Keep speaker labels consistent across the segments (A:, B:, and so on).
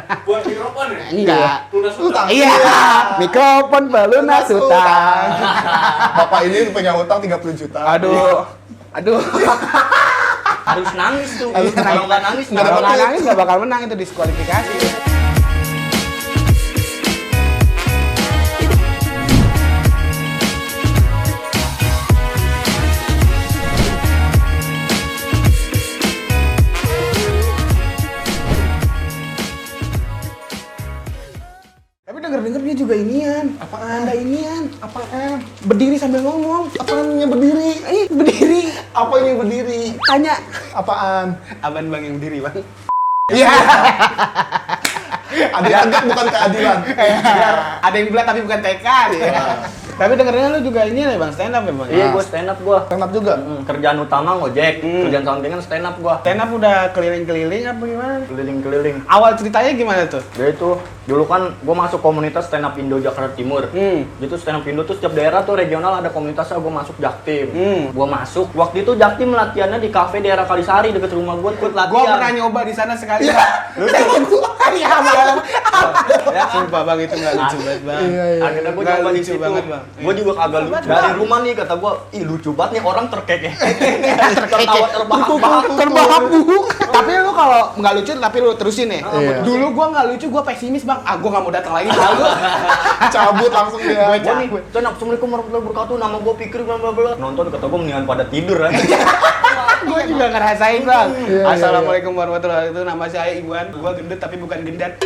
A: Buat mikrofon ya?
B: Enggak.
A: Lunas utang.
B: Iya, mikrofon pelunas utang.
C: Bapak ini punya utang 30 juta.
B: Aduh.
A: Harus nangis tuh.
B: Harus
A: Kalau nggak nangis
B: Kalau nggak nangis nggak bakal menang, itu diskualifikasi. Tapi denger-denger dia juga inian.
C: Apaan?
B: Ada inian.
C: Apaan?
B: Berdiri sambil ngomong.
C: Apaannya berdiri?
B: Berdiri.
C: Apa ini berdiri?
B: Tanya.
C: Apaan?
B: Apaan bang yang berdiri bang?
C: Iya. Adil-adil bukan keadilan.
B: Ada yang bulat tapi bukan TK dia. Tapi dengernya lu juga ini nih bang, stand up ya bang?
A: Iya, gue stand up gue.
C: Stand up juga.
A: Kerjaan utama ngojek, kerjaan sampingan stand up gue.
B: Stand up udah keliling-keliling apa gimana?
A: Keliling-keliling.
B: Awal ceritanya gimana tuh?
A: Dia itu dulu kan gue masuk komunitas stand up Indo Jakarta Timur. Gitu stand up Indo tuh setiap daerah tuh regional ada komunitasnya, gue masuk Jaktim. Gue masuk. Waktu itu Jaktim latihannya di kafe daerah Kalisari deket rumah gue latihan.
B: Gua pernah nyoba di sana sekali bang. Lu sama gua. Iya bang. Ya sumpah bang, itu nggak lucu banget bang.
A: Akhirnya gue
B: Nggak
A: coba di
B: lucu
A: situ.
B: banget bang.
A: Gue juga kagak lucu.
B: Banget,
A: Dari
B: Bang.
A: rumah nih kata gue, ih lucu banget nih orang terkekeh. Tertawa terbahak-bahak.
B: Terbahak-bahak. Tapi lu kalau nggak lucu tapi lu terusin ya.
C: Iya.
B: Dulu gua nggak lucu, gua pesimis bang. Ah gua nggak mau datang lagi. Tahu.
C: Cabut langsung dia.
A: Gue nih, Assalamualaikum warahmatullahi wabarakatuh, nama gue Pikir, bla bla bla. Nonton kata gue mendingan pada tidur aja.
B: Gua juga ngerasain bang.
C: Iya,
B: Assalamualaikum warahmatullahi wabarakatuh. Nama saya Iwan. Gua gendut tapi bukan gendat.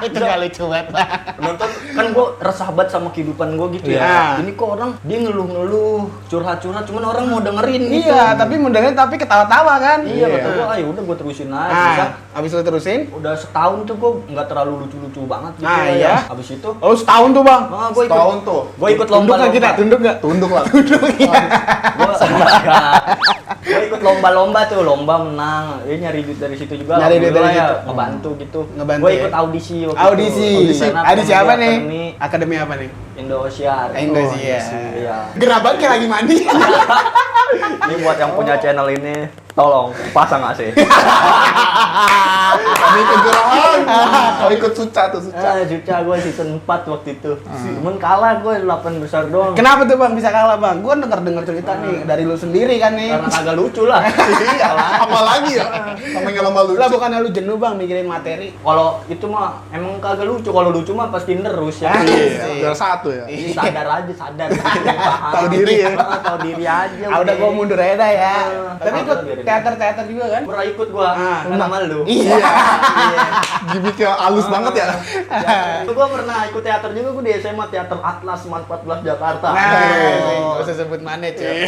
B: Itu nggak lucu banget bang.
A: Nonton kan gue resah banget sama kehidupan gue gitu
B: Iya.
A: ya. Ini kok orang dia ngeluh-ngeluh, curhat-curhat, cuman orang mau dengerin gitu.
B: Iya, tapi modelnya tapi ketawa-tawa kan.
A: Iya, kata gue, ayo udah gue terusin aja. Bisa.
B: Nah, abis lu terusin?
A: Udah setahun tuh gue nggak terlalu lucu-lucu banget gitu
B: Ah,
A: ya.
B: iya.
A: Abis itu,
B: Oh, setahun tuh bang.
A: gue ikut,
C: Setahun tuh.
A: gue ikut lomba.
B: Tunduk nggak kita? Tunduk nggak?
C: Tunduk lah.
A: Gue ikut lomba-lomba tuh, lomba menang. Ini nyari duit dari situ juga.
B: Nyari duit dari
A: alhamdulillah ya,
B: situ.
A: ngebantu gitu.
B: Ngebantu
A: Gue
B: ya?
A: ikut audisi waktu
B: Audisi.
A: itu. Stand up
B: Audisi
A: Comedy
B: apa nih?
A: Academy
B: Akademi apa nih?
A: Indosiar.
B: Indosiar.
A: Iya.
B: Gerabak kayak lagi mandi.
A: Ini buat yang punya channel ini, tolong pasang AC.
C: Kami ikut gerahan. Kau ikut Suca tuh, Suca.
A: Juca gue season 4 waktu itu. Cuman kalah gue 8 besar doang.
B: Kenapa tuh bang bisa kalah bang? Gue denger cerita nih dari lu sendiri kan nih.
A: Karena kagak lucu lah.
C: Iya. Apalagi ya? Namanya lomba lucu.
B: Lah bukannya lu jenuh bang mikirin materi?
A: Kalau itu mah emang kagak lucu. Kalau lucu mah pasti terus ya.
C: Iya, biar satu ya.
A: Ini sadar aja, sadar.
C: Tahu diri ya.
A: Tahu diri aja.
B: Ah udah gue mundur aja dah ya. Tapi ikut
A: biarin.
B: teater-teater juga kan?
A: Pernah ikut gua. Kan sama lu.
B: Iya.
C: Gimiknya halus banget ya.
A: Gua pernah ikut teater juga, gua di SMA Teater Atlas Man 14 Jakarta.
B: Nah,
A: Oh.
B: gak usah sebut mana cuy.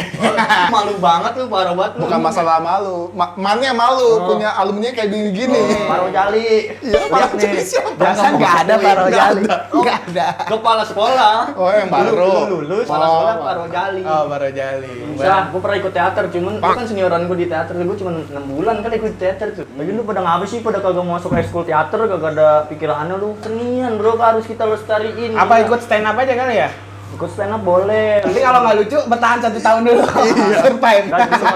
A: Malu banget lu, parah banget lu.
C: Bukan masalah malu. Mannya malu punya alumni kayak gini-gini.
A: Paro Jali.
C: Iya,
A: Lihat
C: Paro
A: nih.
C: Jali siapa?
B: Perasaan nggak ada Pak Rojali. Nggak ada.
A: Kepala sekolah.
C: Oh, yang baru.
A: Lu lulus kepala
C: Oh.
A: sekolah Paro Jali.
B: Oh, Pak Rojali.
A: Bisa, gue pernah ikut teater, cuman gue kan senioran gue di teater, gue cuma 6 bulan kan ikut teater tuh. Lagi lu pada ngapa sih, pada kagak masuk ekskul teater, kagak ada pikirannya lu senian bro, harus kita lestariin.
B: Apa ikut stand up aja kali ya?
A: Ikut stand up boleh.
B: Nanti kalau nggak lucu bertahan 1 tahun dulu. Survive.
A: Dan gitu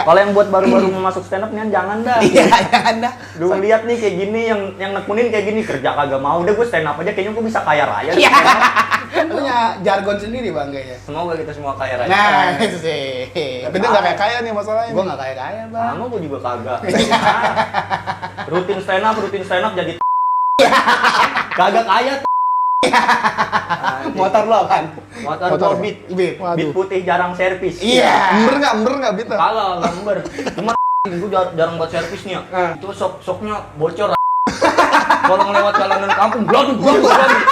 A: kalau yang buat baru-baru mau masuk stand up nih jangan dah.
B: Iya, jangan dah.
A: Lu lihat nih kayak gini yang nekunin kayak gini, kerja kagak mau, udah gue stand up aja kayaknya gue bisa kaya raya.
B: Iya. Punya jargon sendiri bang kayaknya.
A: Semoga kita semua kaya raya.
B: Nah, itu sih.
C: Tapi dia nggak kayak kaya nih masalahnya.
B: Gua nggak kaya bang.
A: Sama gue juga kagak. Rutin stand up jadi kagak kaya.
B: Motor lo apaan?
A: Motor
C: Motor.
A: gua beat.
C: Waduh.
A: Beat putih jarang servis.
B: Iya.
C: Ember nggak Bita?
A: Kalah lember. Cuma gua jarang buat servis nih ya. Itu soknya bocor. Kalau ngelewat jalanan kampung, bloduk.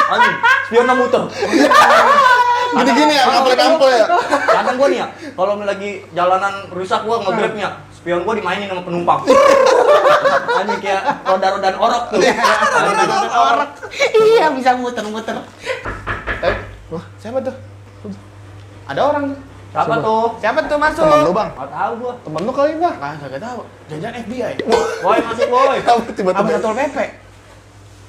A: Anjing, spion muter.
C: Gini-gini ya, kampung ya.
A: Kadang gua nih ya, kalau lagi jalanan rusak gua nge-grabnya, spion gua dimainin sama penumpang. Anjing kayak roda-rodaan orok tuh.
B: Roda-rodaan orok. Iya, bisa muter-muter.
C: Wah, siapa tuh?
B: Ada orang.
A: Siapa tuh?
B: Siapa tuh masuk?
C: Temen lu bang?
A: Nggak tahu gua.
C: Temen lu kali bang?
B: Ah, kagak tahu. Jangan FBI.
A: Woi, masuk woi.
B: Apa
C: Tiba-tiba.
B: Satpol PP?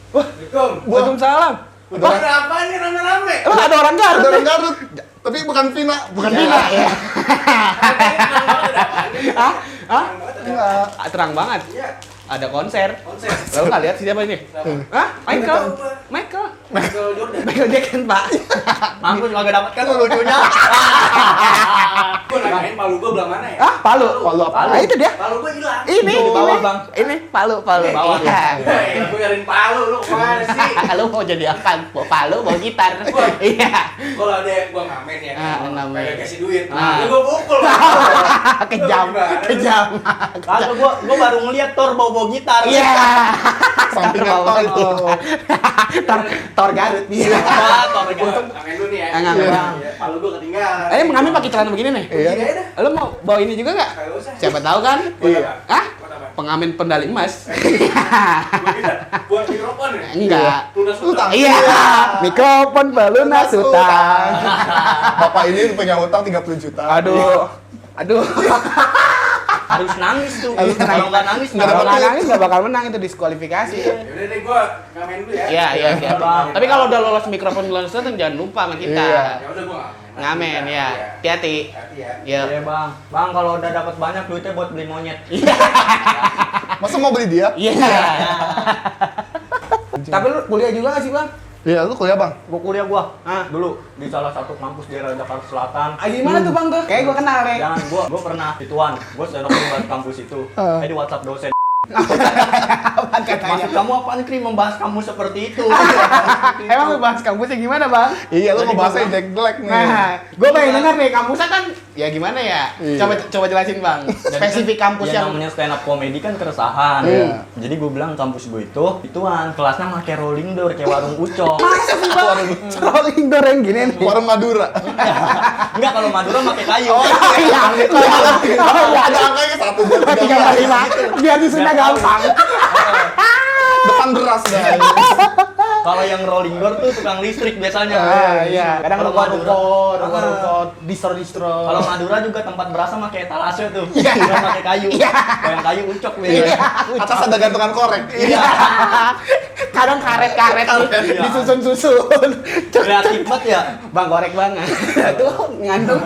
A: Assalamualaikum.
B: Waalaikumsalam.
C: Udah.
A: Ada apa nih rame-rame?
B: Emang ada orang Garut?
C: Ada orang
B: nih?
C: Garut. Tapi bukan Vina. Bukan
B: Iya.
C: Vina.
B: Ya. Hah? Hah?
C: Enggak.
B: Terang banget.
A: Iya.
B: ada konser. Lalu nggak lihat siapa ini? Hah? Michael Jordan. Michael Jackson, Pak.
A: Mampus kagak dapat kan lu lucunya.
D: Gua nanyain palu gua belah mana ya?
B: Ah, Palu.
C: Palu apa?
B: Ah, itu dia.
D: Palu gua hilang.
B: Ini,
A: Di bawah, Bang.
B: Ini Palu.
A: Bawah.
B: Iya.
D: Gua nyariin palu, lu kemana sih?
B: Lu mau jadi apa? Bawa Palu, bawa gitar. Iya.
D: Kalau ada gua ngamen ya,
B: Ngamen.
D: pengen kasih duit.
B: Ah.
D: Lu gua pukul.
B: Kejam.
A: Kagak gua baru ngeliat Thor bawa gitar.
B: Iya.
C: Sampingan Thor itu.
B: Thor Garut. Iya.
A: Thor
D: Gua ngamen dulu nih ya.
B: Ngamen.
D: Iya, palu gua ketinggalan.
B: Ini mengamen pakai celana begini nih.
C: Iya.
D: Gini aja dah.
B: Lu mau bawa ini juga nggak?
D: Kagak usah.
B: Siapa tahu kan?
C: Iya.
B: Hah?
D: Buat apa?
B: Pengamen pendali emas.
D: Buat mikrofon ya?
B: Enggak.
D: Lunas
C: Utang.
B: Iya. Mikrofon pelunas utang.
C: Bapak ini punya utang 30 juta.
B: Aduh.
A: Harus nangis tuh.
B: Harus nangis.
A: Kalau nggak nangis
C: Nggak
B: Kalau
C: dapat
B: nggak
C: duit.
B: nangis nggak bakal menang, itu diskualifikasi.
D: Yaudah deh gua ngamen dulu ya.
B: Iya.
A: Bang.
B: Tapi kalau udah lolos mikrofon pelunas utang jangan lupa sama kita.
C: Iya.
D: Ya udah gua
B: Ngamen ya. Hati-hati.
D: Hati ya.
B: Ya.
A: Iya bang, kalau udah dapat banyak duitnya buat beli monyet.
C: Masa mau beli dia?
B: Iya. Tapi lu kuliah juga nggak sih, Bang?
C: Iya, lu kuliah, Bang.
A: Gua kuliah
B: Ah.
A: dulu di salah satu kampus di daerah Jakarta Selatan.
B: Gimana tuh, Bang tuh? Kayak gua kenal, Rek.
A: Jangan, gua pernah ituan, gua sendok di kampus itu. Di WhatsApp dosen.
B: Apaan katanya?
A: Maksud kamu apaan Kri membahas kamu seperti itu?
B: Emang lu bahas kampusnya gimana, Bang?
C: Iya, lu
A: Tadi
C: mau bahasnya
A: gua
C: jelek-jelek nih.
B: Nah, gue pengen denger nih, kampusnya kan ya gimana ya?
C: Iya.
B: Coba jelasin, Bang. Spesifik kampus
A: yang
B: yang
A: namanya stand up comedy kan keresahan.
C: Iya.
A: Jadi gue bilang kampus gue ituan, kelasnya pakai rolling door kayak warung ucok.
B: masa sih, Bang? Rolling door yang gini nih.
C: Warung Madura.
A: Enggak, kalau Madura pakai kayu.
B: Iya,
C: Ada angkanya 1, 2, 3,
B: 3, 5. Biar disuruh gampang.
C: Depan beras dah.
A: Kalau yang rolling door tuh tukang listrik biasanya.
B: Iya. Kadang
A: Kalau
B: ruko-ruko, distro-distro.
A: Kalau Madura juga tempat berasa pakai etalase tuh.
B: Iya.
A: Bukan pakai kayu.
B: Iya.
A: Kalau yang kayu ucok
B: Iya.
A: biasanya.
C: Atas ada gantungan korek.
B: Iya. Kadang karet-karet
A: Iya.
B: disusun-susun.
A: Kreatif banget ya.
B: Bang korek banget. Tuh ngantuk.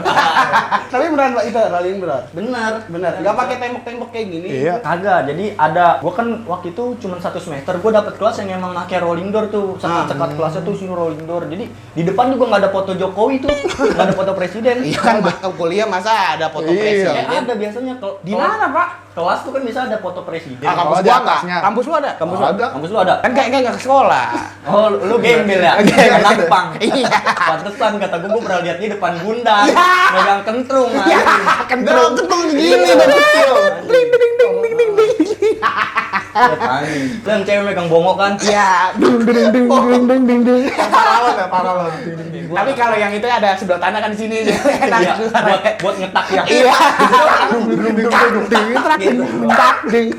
B: Tapi beneran Pak, itu rolling door.
A: Bener.
B: Bener. Enggak pakai tembok-tembok kayak gini.
C: Iya.
A: Kagak, jadi gua kan waktu itu cuma 1 semester, gua dapet kelas yang emang pakai rolling door tuh, sekat kelasnya tuh sini rolling door. Jadi di depan juga nggak ada foto Jokowi tuh, nggak ada foto presiden.
B: Iya kan kuliah masa ada foto
C: Iya.
B: presiden?
A: Ada biasanya
B: Di mana, Pak?
A: Kelas tuh kan bisa ada foto presiden.
B: Ah, kampus
C: Oh, di
B: gua enggak.
C: atasnya.
B: Kampus lu ada?
A: Kampus
C: Oh, ada.
A: Kampus lu ada?
B: Kan kayaknya enggak ke sekolah.
A: Oh, lu gembel ya?
B: Gembel.
A: Anak pang.
B: Iya.
A: Pantesan kata gua pernah lihat dia depan Gundam, megang kentrung.
B: Ya,
A: anjing.
B: kentrung.
C: Ketung gini dari kecil.
B: Ding ding ding ding ding ding.
A: Anjing. Lu yang cewek megang bongok kan?
B: Ya, ding ding ding ding ding ding ding.
C: Paralon ya, paralon.
B: Tapi kalau yang itu ada sebelah tanah kan di sini. Enak
A: Iya,
B: suara.
A: buat ngetak ya.
B: Iya. Ding.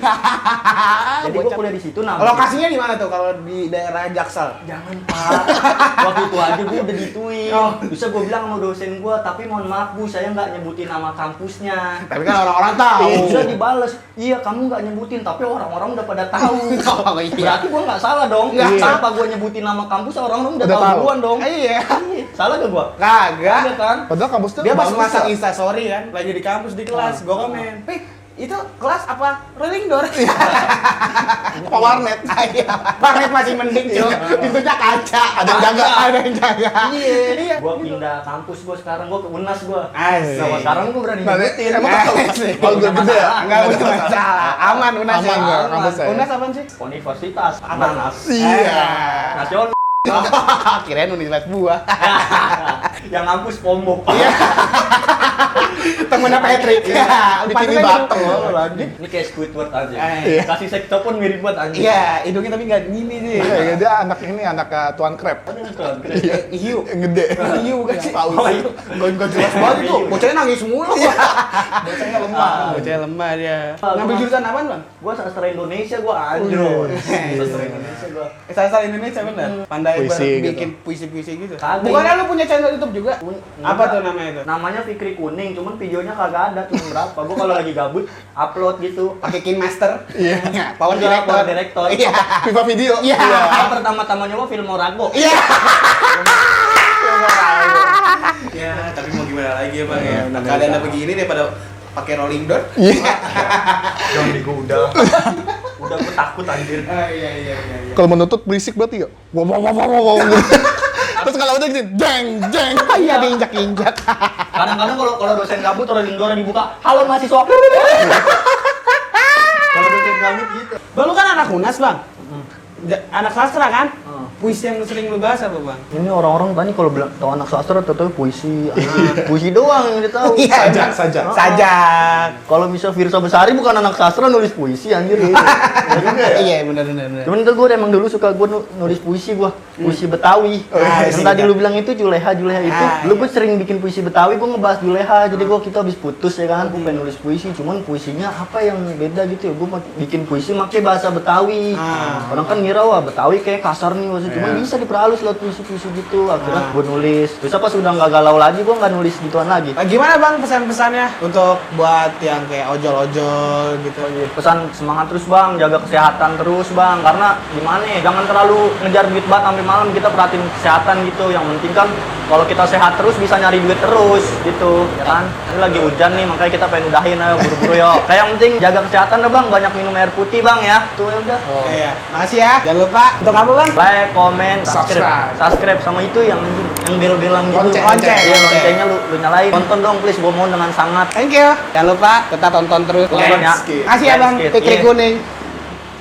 A: Jadi gua kuliah di situ namanya.
B: Lokasinya di mana tuh kalau di daerah Jaksel?
A: Jangan Pak, waktu itu aja gue udah dituin. Bisa gue bilang sama dosen gue, tapi mohon maaf Bu, saya nggak nyebutin nama kampusnya.
B: Tapi kan orang-orang tahu.
A: Bisa dibales, iya kamu nggak nyebutin, tapi orang-orang udah pada tahu.
B: Oh, iya.
A: Berarti gue nggak salah dong.
B: Iya.
A: Tanpa gue nyebutin nama kampus, orang-orang udah
C: Udah
A: tahu
C: tahu.
A: duluan dong.
B: Iya.
A: Salah gak gue?
B: Kagak.
A: Iya kan?
C: Padahal kampusnya
B: Dia pas
C: bagus,
B: masang
C: ya.
B: instastory kan, lagi di kampus di kelas, gue komen, itu kelas apa? Rolling door.
C: Apa warnet?
B: Iya. Warnet masih mending, cuy. Pintunya kaca.
C: Ada yang jaga.
B: Ada yang jaga. Iya.
A: Gue pindah kampus gue sekarang, gue ke UNAS gue.
B: Asik.
A: Nah, sekarang gue berani
C: Nah,
A: nyebutin.
C: emang tahu?
B: Asik.
C: Kalau gue gede ya?
B: Enggak punya masalah. Aman UNAS.
C: Aman
B: ya?
C: nggak kampusnya?
B: UNAS apaan sih?
A: Universitas Ananas
C: Iya.
A: Nasional.
B: Kirain universitas buah.
A: Yang ngampus Pombok.
B: Temennya Patrick. Iya.
C: Bikini Batam.
A: Ini kayak Squidward aja.
B: Iya.
A: Kasih seksopon mirip banget anjing.
B: Iya, hidungnya tapi nggak gini sih.
C: Iya, dia anak ini, anak Tuan Crab.
B: Hiu.
C: Yang gede.
B: Hiu bukan sih?
C: Tahu
A: Oh,
C: sih.
A: iya.
B: Enggak jelas banget itu. Bocahnya nangis mulu.
C: Bocahnya lemah.
B: Bocahnya lemah dia. Ngambil jurusan apaan, Bang?
A: Gua sastra Indonesia gua anjro.
B: Iya.
A: Sastra Indonesia gua.
B: Sastra Indonesia bener. Pandai
C: Puisi gitu.
B: bikin puisi-puisi gitu.
A: Kagak.
B: Bukannya lu punya channel YouTube juga? Apa tuh namanya itu?
A: Namanya Fikri Kuning, cuman videonya kagak ada, cuma berapa. Gua kalau lagi gabut upload gitu.
B: Pakai King Master.
C: Iya.
B: Power
A: Enggak,
B: Director.
A: Power Director.
B: Iya.
C: Viva video.
B: Iya.
A: Pertama-tama nyoba film Morago.
B: Iya.
D: Ya, tapi mau gimana lagi ya, Bang ya?
C: Benar,
D: Kalian
C: benar.
D: udah begini daripada pakai rolling door.
C: Iya.
A: Jangan digoda. udah gue takut anjir.
B: Iya.
C: Kalau menuntut berisik berarti ya. Wow, wow, wow, wow, wow, gitu. Terus kalau udah gini, jeng, jeng.
B: Iya diinjak-injak.
A: Kadang-kadang kalau dosen gabut atau lingkungan dibuka, halo mahasiswa. Kalau dosen gabut gitu.
B: Bang, lu kan anak UNAS, Bang. Anak sastra kan? Puisi yang sering lu bahas apa, Bang?
A: Ini orang-orang tadi kalau bilang tahu anak sastra tahu puisi, anjir. Puisi doang yang dia tahu.
B: Iya, saja.
A: Kalau misal Firsa Besari bukan anak sastra nulis puisi anjir.
B: Iya, benar.
A: Cuman itu gue emang dulu suka gue nulis puisi gue, puisi Betawi. Yang tadi lu bilang itu Juleha itu. Dulu gue sering bikin puisi Betawi, gue ngebahas Juleha. Jadi kita habis putus ya kan, gue pengen nulis puisi. Cuman puisinya apa yang beda gitu ya? Gue bikin puisi pakai bahasa Betawi. Orang kan ngira wah Betawi kayak kasar nih maksudnya. Cuman bisa diperhalus lewat puisi-puisi gitu. Akhirnya gue nulis. Terus pas udah nggak galau lagi, gue nggak nulis gituan lagi.
B: Gimana, Bang, pesan-pesannya untuk buat yang kayak ojol-ojol gitu?
A: Pesan semangat terus bang, jaga kesehatan terus bang, karena gimana ya, jangan terlalu ngejar duit banget sampai malam, kita perhatiin kesehatan gitu. Yang penting kan kalau kita sehat terus bisa nyari duit terus gitu ya kan. Ini lagi hujan nih makanya kita pengen udahin ayo buru-buru yuk. Kayak yang penting jaga kesehatan deh bang, banyak minum air putih bang ya. Tuh ya udah.
B: Iya, makasih ya. Jangan lupa untuk apa, Bang?
A: Like, comment, subscribe sama itu yang bel-belan gitu.
B: Lonceng.
A: Iya, loncengnya lu nyalain. Tonton dong please, gua mohon dengan sangat.
B: Thank you. Jangan lupa tetap tonton terus.
A: Tonton ya.
B: Makasih ya, Bang. Tikri kuning.